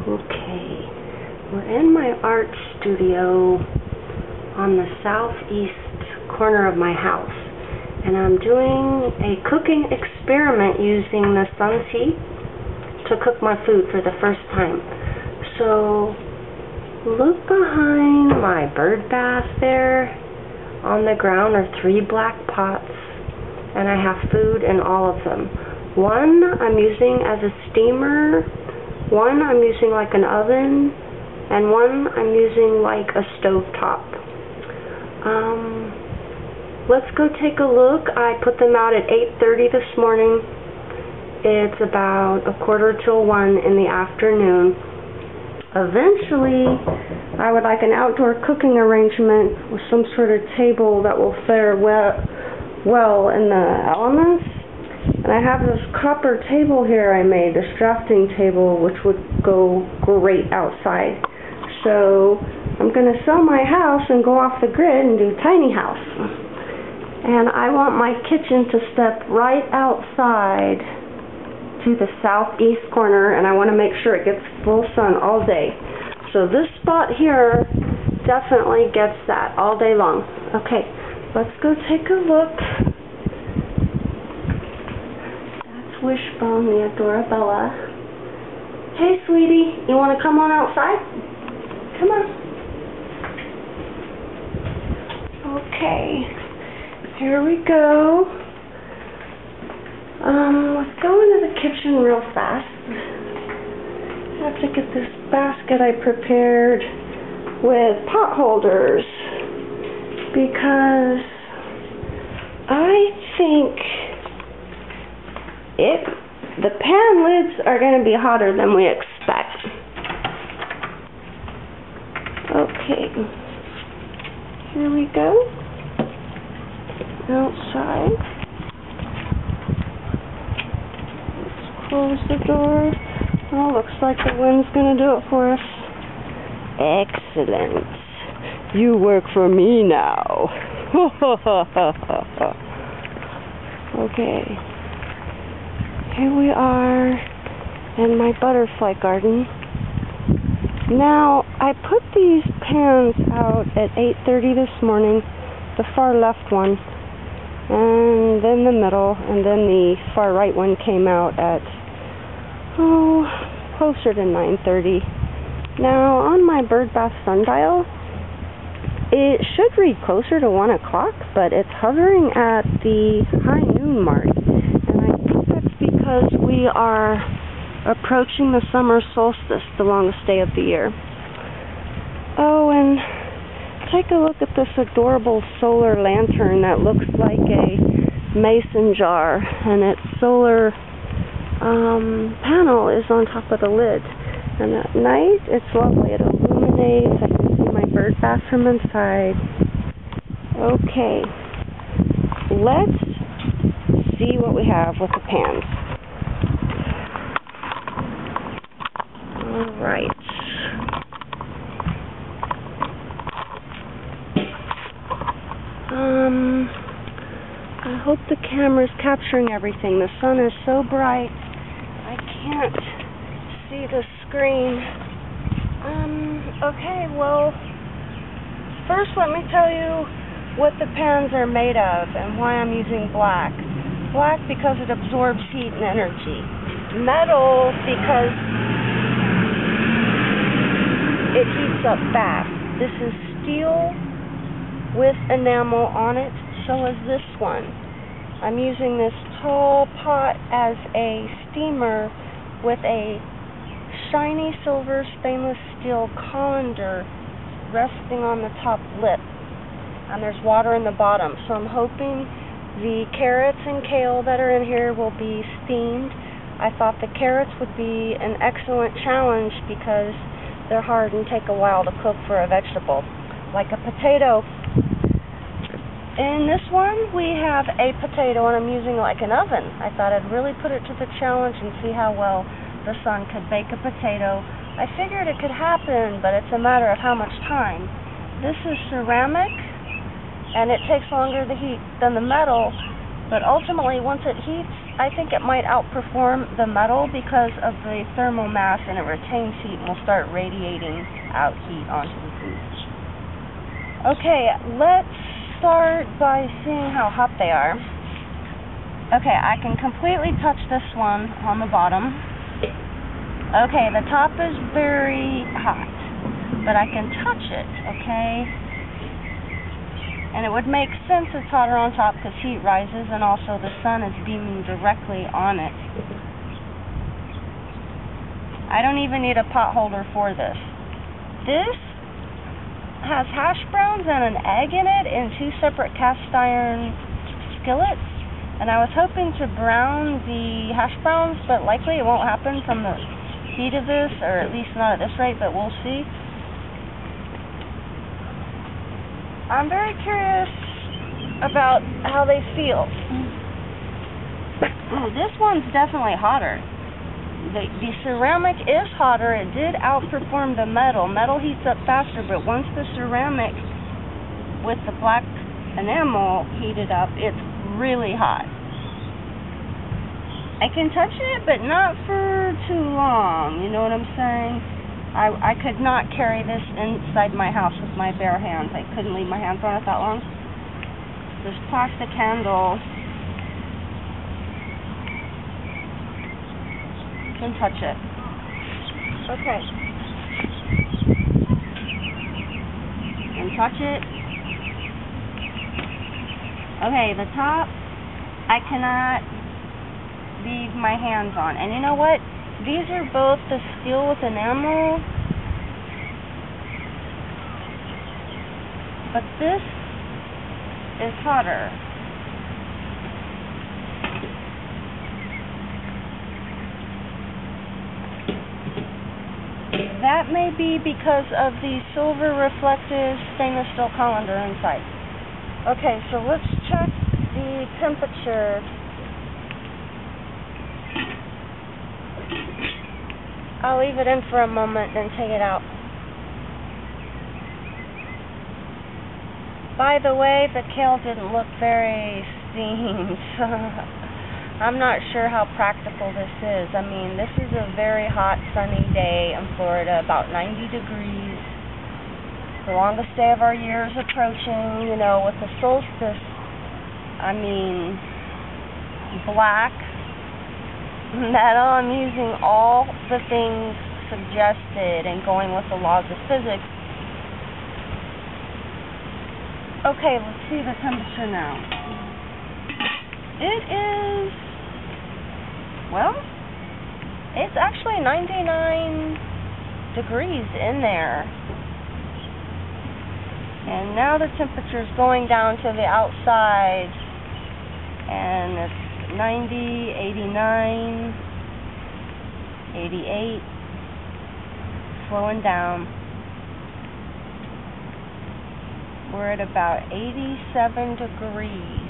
Okay, we're in my art studio on the southeast corner of my house, and I'm doing a cooking experiment using the sun's heat to cook my food for the first time. So look behind my bird bath there. On the ground are 3 black pots, and I have food in all of them. One I'm using as a steamer, one I'm using like an oven, and one I'm using like a stovetop. Let's go take a look. I put them out at 8:30 this morning. It's about 1:45 in the afternoon. Eventually, I would like an outdoor cooking arrangement with some sort of table that will fare well in the elements. And I have this copper table here I made, this drafting table, which would go great outside. So I'm going to sell my house and go off the grid and do tiny house. And I want my kitchen to step right outside to the southeast corner, and I want to make sure it gets full sun all day. So this spot here definitely gets that all day long. Okay, let's go take a look. That's Wishbone, the Adorabella. Hey, sweetie, you want to come on outside? Come on. Okay, here we go. Let's go into the kitchen real fast. I have to get this basket I prepared with pot holders because I think the pan lids are going to be hotter than we expect. Okay, here we go. Outside. Close the door. Oh, looks like the wind's gonna do it for us. Excellent. You work for me now. Okay. Here we are in my butterfly garden. Now, I put these pans out at 8:30 this morning, the far left one, and then the middle, and then the far right one came out at closer to 9:30. Now on my bird bath sundial, it should read closer to 1 o'clock, but it's hovering at the high noon mark, and I think that's because we are approaching the summer solstice, the longest day of the year. Oh, and take a look at this adorable solar lantern that looks like a mason jar, and its solar panel is on top of the lid. And at night, it's lovely. It illuminates. I can see my bird bath from inside. Okay, let's see what we have with the pans. All right. I hope the camera's capturing everything. The sun is so bright, I can't see the screen. Okay, well, first let me tell you what the pans are made of and why I'm using black. Black because it absorbs heat and energy. Metal because it heats up fast. This is steel with enamel on it, so is this one. I'm using this tall pot as a steamer with a shiny silver stainless steel colander resting on the top lip, and there's water in the bottom, so I'm hoping the carrots and kale that are in here will be steamed. I thought the carrots would be an excellent challenge because they're hard and take a while to cook for a vegetable, like a potato. In this one, we have a potato, and I'm using like an oven. I thought I'd really put it to the challenge and see how well the sun could bake a potato. I figured it could happen, but it's a matter of how much time. This is ceramic, and it takes longer to heat than the metal, but ultimately, once it heats, I think it might outperform the metal because of the thermal mass, and it retains heat and will start radiating out heat onto the food. Okay, let's start by seeing how hot they are. Okay, I can completely touch this one on the bottom. Okay, the top is very hot, but I can touch it, okay? And it would make sense it's hotter on top because heat rises and also the sun is beaming directly on it. I don't even need a pot holder for this. This has hash browns and an egg in it in 2 separate cast iron skillets, and I was hoping to brown the hash browns, but likely it won't happen from the heat of this, or at least not at this rate, but we'll see. I'm very curious about how they feel. Ooh, this one's definitely hotter. The ceramic is hotter. It did outperform the metal. Metal heats up faster, but once the ceramic with the black enamel heated up, it's really hot. I can touch it, but not for too long. You know what I'm saying? I could not carry this inside my house with my bare hands. I couldn't leave my hands on it that long. This plastic handle. Can touch it. Okay. And touch it. Okay, the top I cannot leave my hands on. And you know what? These are both the steel with enamel. But this is hotter. That may be because of the silver reflective stainless steel colander inside. Okay, so let's check the temperature. I'll leave it in for a moment, then take it out. By the way, the kale didn't look very steamed. I'm not sure how practical this is. I mean, this is a very hot, sunny day in Florida, about 90 degrees. The longest day of our year is approaching, you know, with the solstice. I mean, black, metal. I'm using all the things suggested and going with the laws of physics. Okay, let's see the temperature now. It is, well, it's actually 99 degrees in there. And now the temperature is going down to the outside, and it's 90, 89, 88, slowing down. We're at about 87 degrees.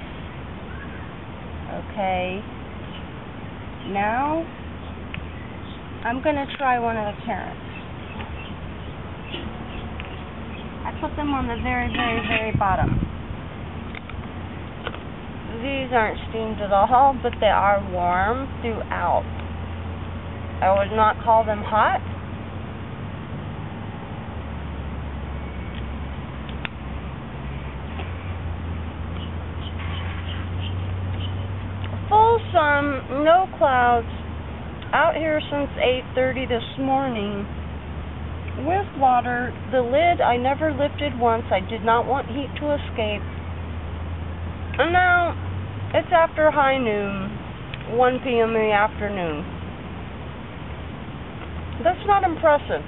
Okay. Now, I'm going to try one of the carrots. I put them on the very, very, very bottom. These aren't steamed at all, but they are warm throughout. I would not call them hot. Full sun, no clouds. Out here since 8:30 this morning. With water, the lid I never lifted once. I did not want heat to escape. And now, it's after high noon, 1 p.m. in the afternoon. That's not impressive.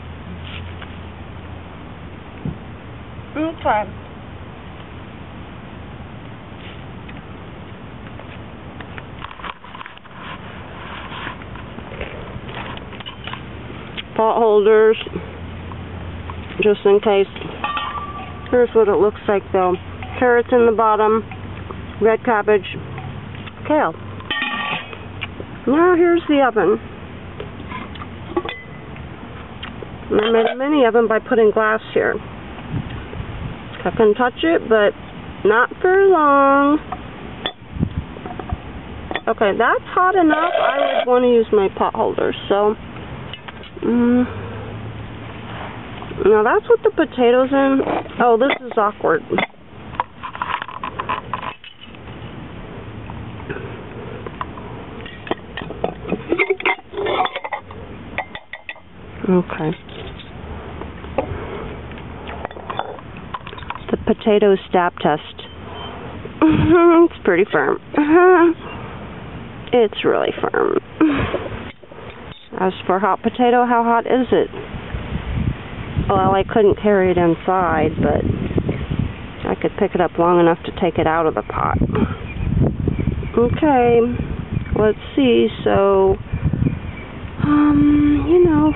Okay. Pot holders, just in case. Here's what it looks like though. Carrots in the bottom, red cabbage, kale. Now here's the oven. And I made a mini oven by putting glass here. I can touch it, but not for long. Okay, that's hot enough. I would want to use my pot holder. So, now that's what the potatoes in. Oh, this is awkward. Okay. The potato stab test. It's pretty firm. It's really firm. As for hot potato, how hot is it? Well, I couldn't carry it inside, but I could pick it up long enough to take it out of the pot. Okay, let's see. So,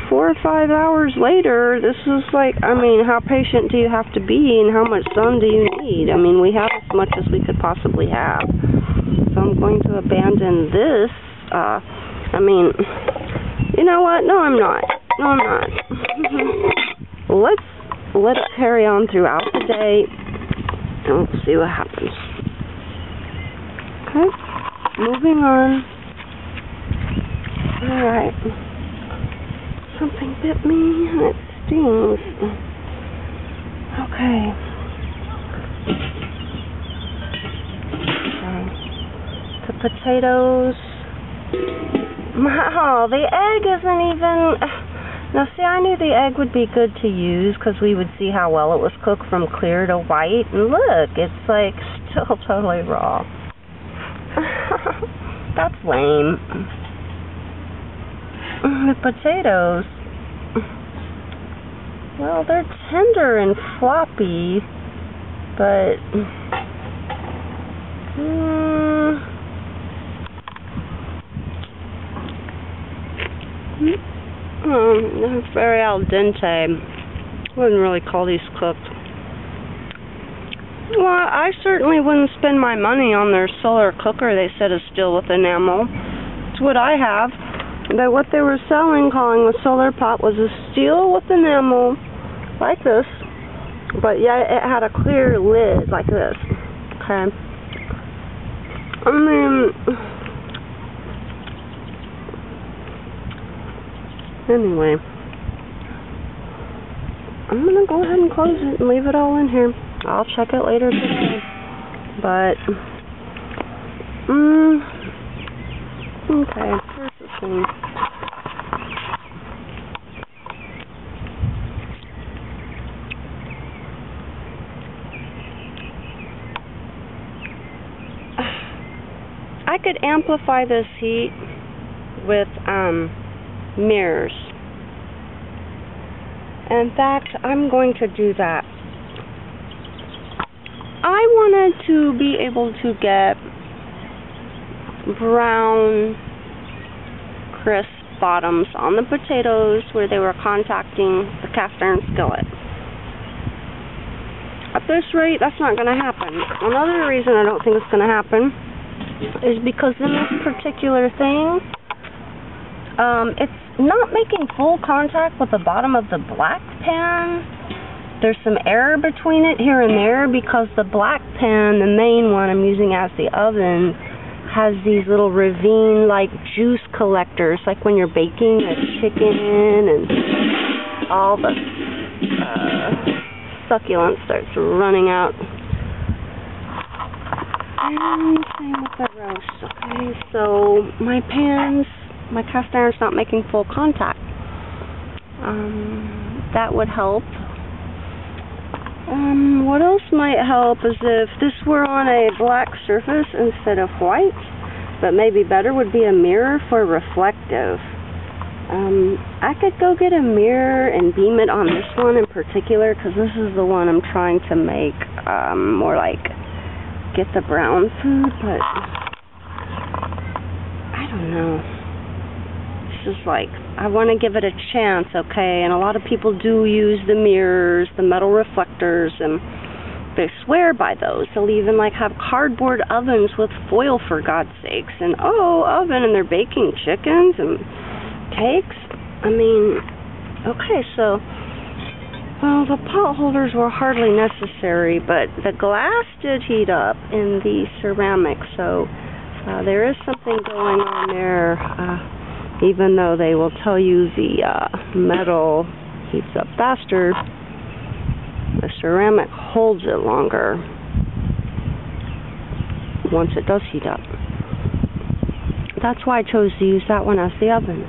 4 or 5 hours later, this is like, I mean, how patient do you have to be and how much sun do you need? I mean, we have as much as we could possibly have. So I'm going to abandon this. You know what? No, I'm not. Let's let it carry on throughout the day, and we'll see what happens. Okay, moving on. Alright. Something bit me, and it stings. Okay. The potatoes. Wow, the egg isn't even... Now, see, I knew the egg would be good to use because we would see how well it was cooked from clear to white. And look, it's like still totally raw. That's lame. The potatoes, well, they're tender and floppy, but they're very al dente. Wouldn't really call these cooked. Well, I certainly wouldn't spend my money on their solar cooker they said is steel with enamel. It's what I have. But what they were selling, calling a solar pot, was a steel with enamel, like this. But yeah, it had a clear lid, like this. Okay. I mean, anyway, I'm gonna go ahead and close it and leave it all in here. I'll check it later today. But, okay, here's the thing. I could amplify this heat with mirrors. In fact, I'm going to do that. I wanted to be able to get brown, crisp bottoms on the potatoes where they were contacting the cast iron skillet. At this rate, that's not going to happen. Another reason I don't think it's going to happen is because in this particular thing, it's not making full contact with the bottom of the black pan. There's some error between it here and there because the black pan, the main one I'm using as the oven, has these little ravine-like juice collectors, like when you're baking a chicken and all the succulence starts running out. And same with the roast. Okay, so my pans, my cast iron's not making full contact. That would help. What else might help is if this were on a black surface instead of white, but maybe better would be a mirror for reflective. I could go get a mirror and beam it on this one in particular, because this is the one I'm trying to make more like get the brown food, but I don't know. It's just like, I want to give it a chance, okay? And a lot of people do use the mirrors, the metal reflectors, and they swear by those. They'll even like have cardboard ovens with foil, for God's sakes, and oven, and they're baking chickens and cakes. I mean, okay, so, well, the pot holders were hardly necessary, but the glass did heat up in the ceramic, so There is something going on there, even though they will tell you the metal heats up faster, the ceramic holds it longer once it does heat up. That's why I chose to use that one as the oven.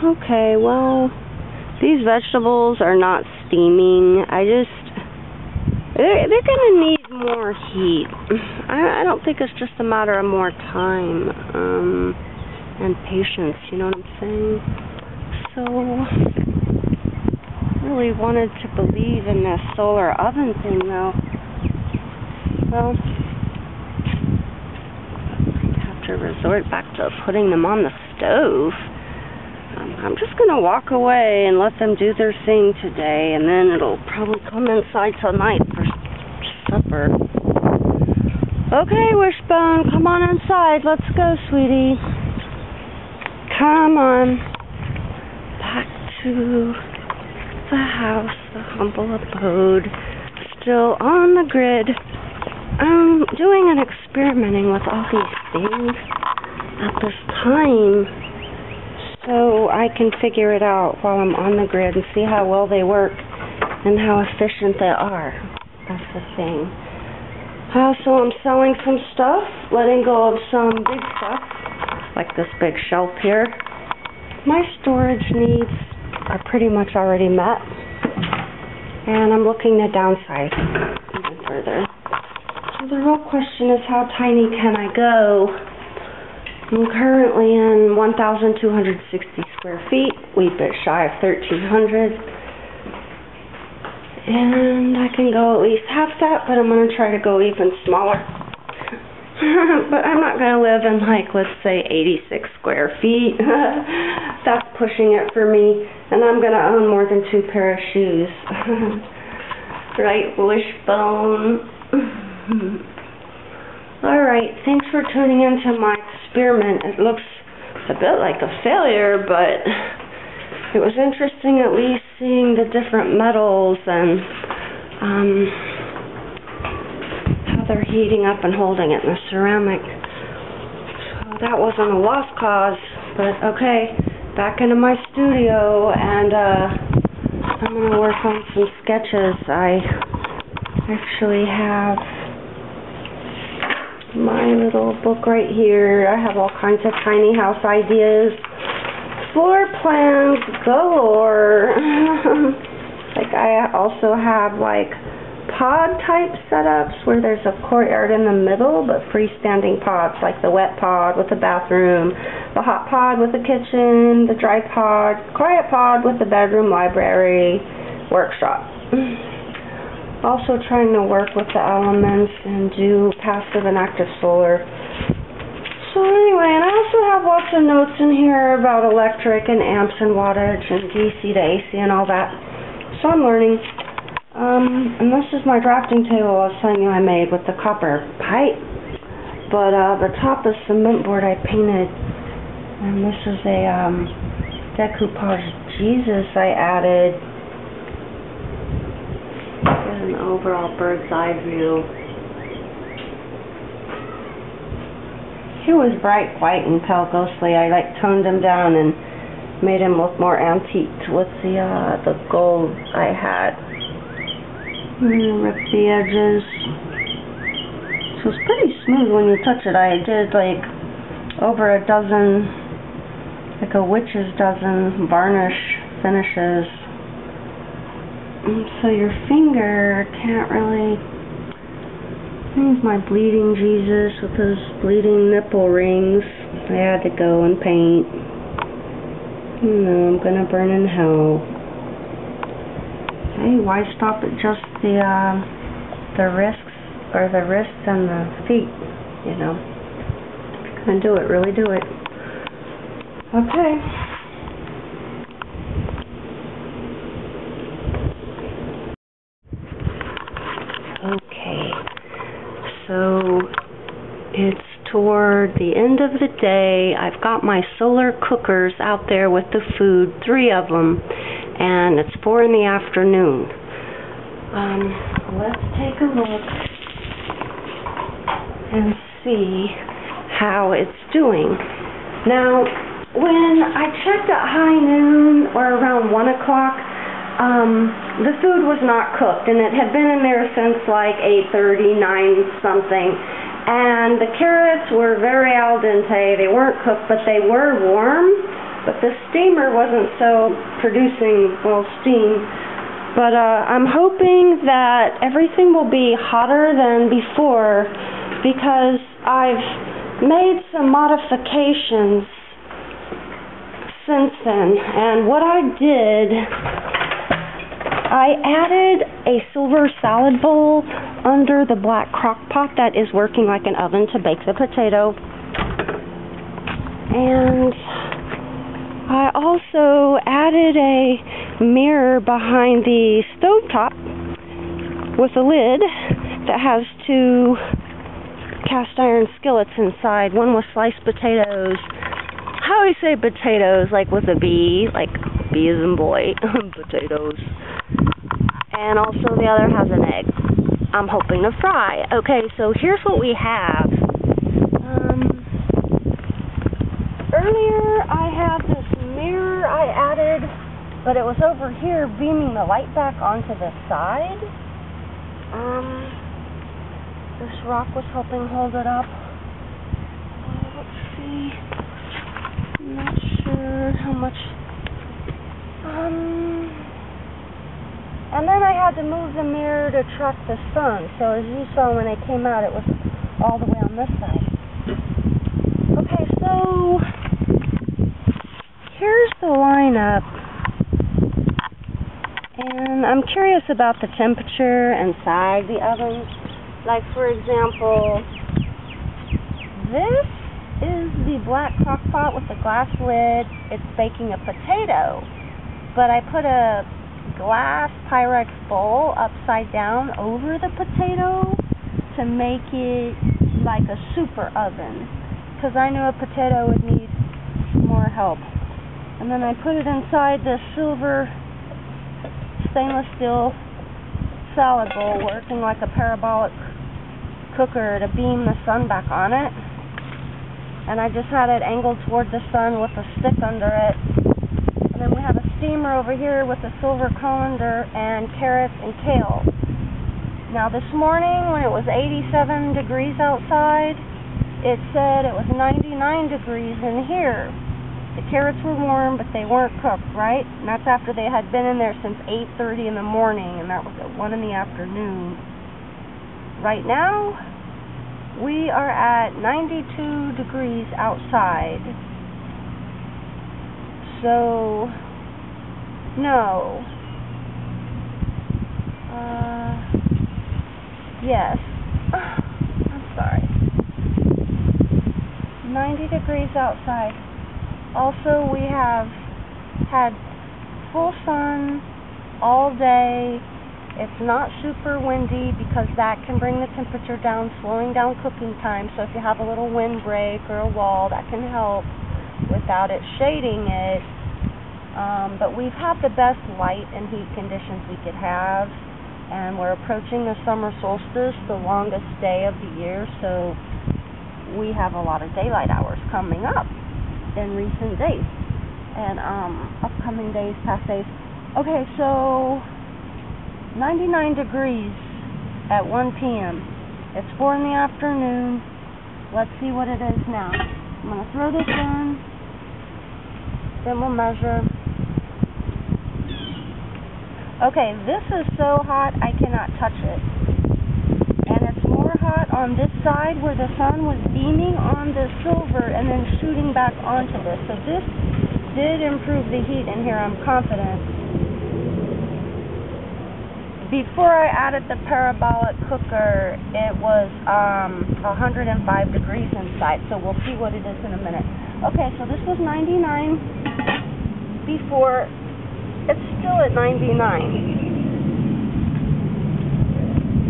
Okay, well, these vegetables are not steaming. They're gonna need more heat. I don't think it's just a matter of more time and patience, you know what I'm saying? So, really wanted to believe in this solar oven thing, though. Well, I have to resort back to putting them on the stove. I'm just going to walk away and let them do their thing today, and then it'll probably come inside tonight for supper. Okay, Wishbone, come on inside. Let's go, sweetie. Come on. Back to the house, the humble abode. Still on the grid. I'm doing and experimenting with all these things at this time, so I can figure it out while I'm on the grid and see how well they work and how efficient they are. That's the thing. So I'm selling some stuff, letting go of some big stuff, like this big shelf here. My storage needs are pretty much already met, and I'm looking to downsize even further. So the real question is, how tiny can I go? I'm currently in 1,260 square feet, wee bit shy of 1,300. And I can go at least half that, but I'm going to try to go even smaller. But I'm not going to live in, like, let's say 86 square feet. That's pushing it for me. And I'm going to own more than 2 pair of shoes. Right, Wishbone? Alright, thanks for tuning into my experiment. It looks a bit like a failure, but it was interesting at least seeing the different metals and how they're heating up and holding it in the ceramic. So that wasn't a lost cause, but okay, back into my studio, and I'm going to work on some sketches. I actually have my little book right here. I have all kinds of tiny house ideas. Floor plans galore. Like, I also have like pod type setups where there's a courtyard in the middle, but freestanding pods, like the wet pod with the bathroom, the hot pod with the kitchen, the dry pod, quiet pod with the bedroom, library, workshop. Also trying to work with the elements and do passive and active solar. So anyway, and I also have lots of notes in here about electric and amps and wattage and DC to AC and all that. So I'm learning. And this is my drafting table I was telling you I made with the copper pipe. But the top is cement board I painted. And this is a decoupage Jesus I added. Get an overall bird's eye view. He was bright white and pale ghostly. I like toned him down and made him look more antiqued with the gold I had. Rip the edges. So it's pretty smooth when you touch it. I did like over a dozen, like a witch's dozen varnish finishes. And so your finger can't really. Here's my bleeding Jesus with those bleeding nipple rings. I had to go and paint. No, I'm gonna burn in hell. Hey, why stop at just the wrists or the wrists and the feet? You know, if you're gonna do it, really do it. Okay. Okay. So it's toward the end of the day. I've got my solar cookers out there with the food, 3 of them, and it's 4 in the afternoon. Let's take a look and see how it's doing. Now, when I checked at high noon or around 1 o'clock, the food was not cooked, and it had been in there since like 8:30, 9 something. And the carrots were very al dente. They weren't cooked, but they were warm. But the steamer wasn't so producing, well, steam. But I'm hoping that everything will be hotter than before, because I've made some modifications since then. And what I did, I added a silver salad bowl under the black crock pot that is working like an oven to bake the potato. And I also added a mirror behind the stovetop with a lid that has 2 cast iron skillets inside, one with sliced potatoes. How do you say potatoes? Like with a B, like B as in boy, potatoes. And also the other has an egg. I'm hoping to fry. Okay, so here's what we have. Earlier I had this mirror I added, but it was over here beaming the light back onto the side. This rock was helping hold it up. Let's see. I'm not sure how much. And then I had to move the mirror to track the sun. So as you saw when I came out, it was all the way on this side. Okay, so here's the lineup. And I'm curious about the temperature inside the ovens. Like, for example, this is the black crock pot with the glass lid. It's baking a potato. But I put a glass Pyrex bowl upside down over the potato to make it like a super oven, because I knew a potato would need more help. And then I put it inside this silver stainless steel salad bowl working like a parabolic cooker to beam the sun back on it. And I just had it angled toward the sun with a stick under it. And then we have a steamer over here with a silver colander and carrots and kale. Now this morning when it was 87 degrees outside, it said it was 99 degrees in here. The carrots were warm, but they weren't cooked, right? And that's after they had been in there since 8:30 in the morning, and that was at 1 in the afternoon. Right now, we are at 92 degrees outside. So, no. Yes. I'm sorry. 90 degrees outside. Also, we have had full sun all day. It's not super windy because that can bring the temperature down, slowing down cooking time. So if you have a little windbreak or a wall, that can help without it shading it. But we've had the best light and heat conditions we could have. And we're approaching the summer solstice, the longest day of the year. So we have a lot of daylight hours coming up in recent days. And upcoming days, past days. Okay, so 99 degrees at 1 p.m. It's 4 in the afternoon. Let's see what it is now. I'm going to throw this in. Then we'll measure. Okay, this is so hot I cannot touch it. And it's more hot on this side where the sun was beaming on the silver and then shooting back onto this. So this did improve the heat in here, I'm confident. Before I added the parabolic cooker, it was 105 degrees inside, so we'll see what it is in a minute. Okay, so this was 99 before. It's still at 99.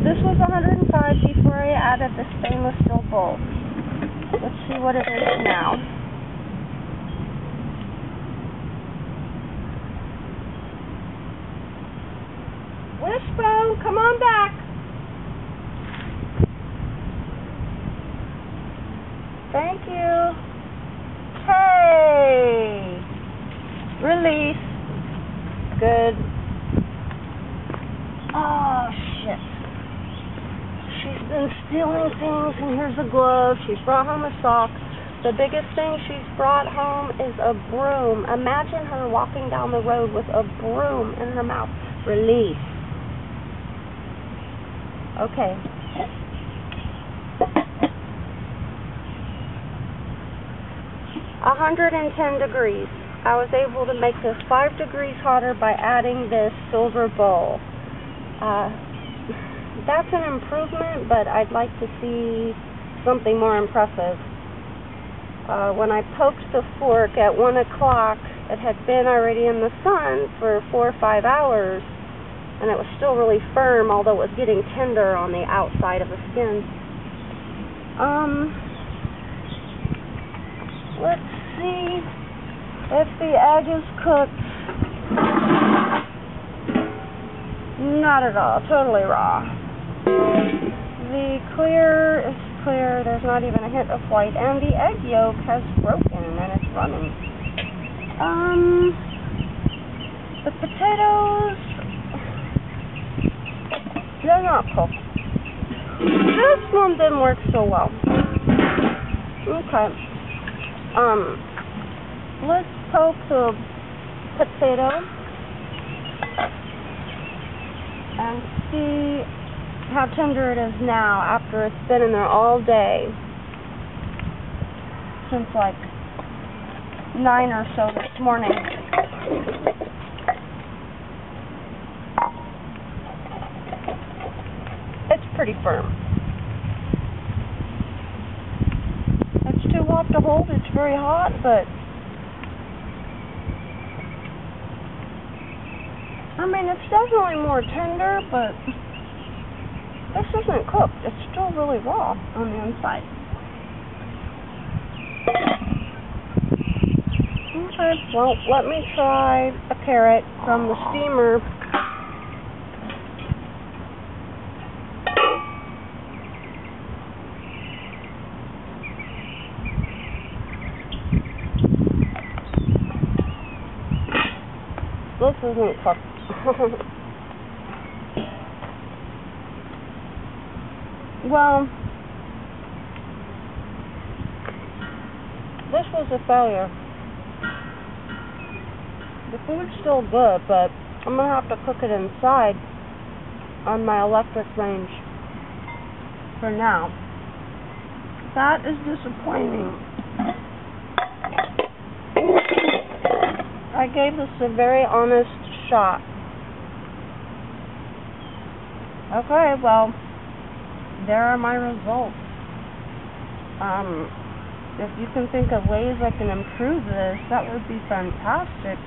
This was 105 before I added the stainless steel bowl. Let's see what it is now. Wishbone, come on back. Release. Good. Oh, shit. She's been stealing things, and here's a glove. She's brought home a sock. The biggest thing she's brought home is a broom. Imagine her walking down the road with a broom in her mouth. Release. Okay. 110 degrees. I was able to make this 5 degrees hotter by adding this silver bowl. That's an improvement, but I'd like to see something more impressive. When I poked the fork at 1 o'clock, it had been already in the sun for 4 or 5 hours, and it was still really firm, although it was getting tender on the outside of the skin. Let's see if the egg is cooked. Not at all, totally raw. The clear is clear, there's not even a hint of white, and the egg yolk has broken and it's running. The potatoes, they're not cooked. This one didn't work so well. Okay. Let's poke the potato and see how tender it is now after it's been in there all day, since like 9 or so this morning. It's pretty firm. It's too hot to hold, it's very hot, but I mean, it's definitely more tender, but this isn't cooked. It's still really raw on the inside. Okay, well, let me try a carrot from the steamer. This isn't cooked. Well, this was a failure. The food's still good, but I'm going to have to cook it inside on my electric range for now. That is disappointing. I gave this a very honest shot. Okay, well, there are my results. If you can think of ways I can improve this, that would be fantastic.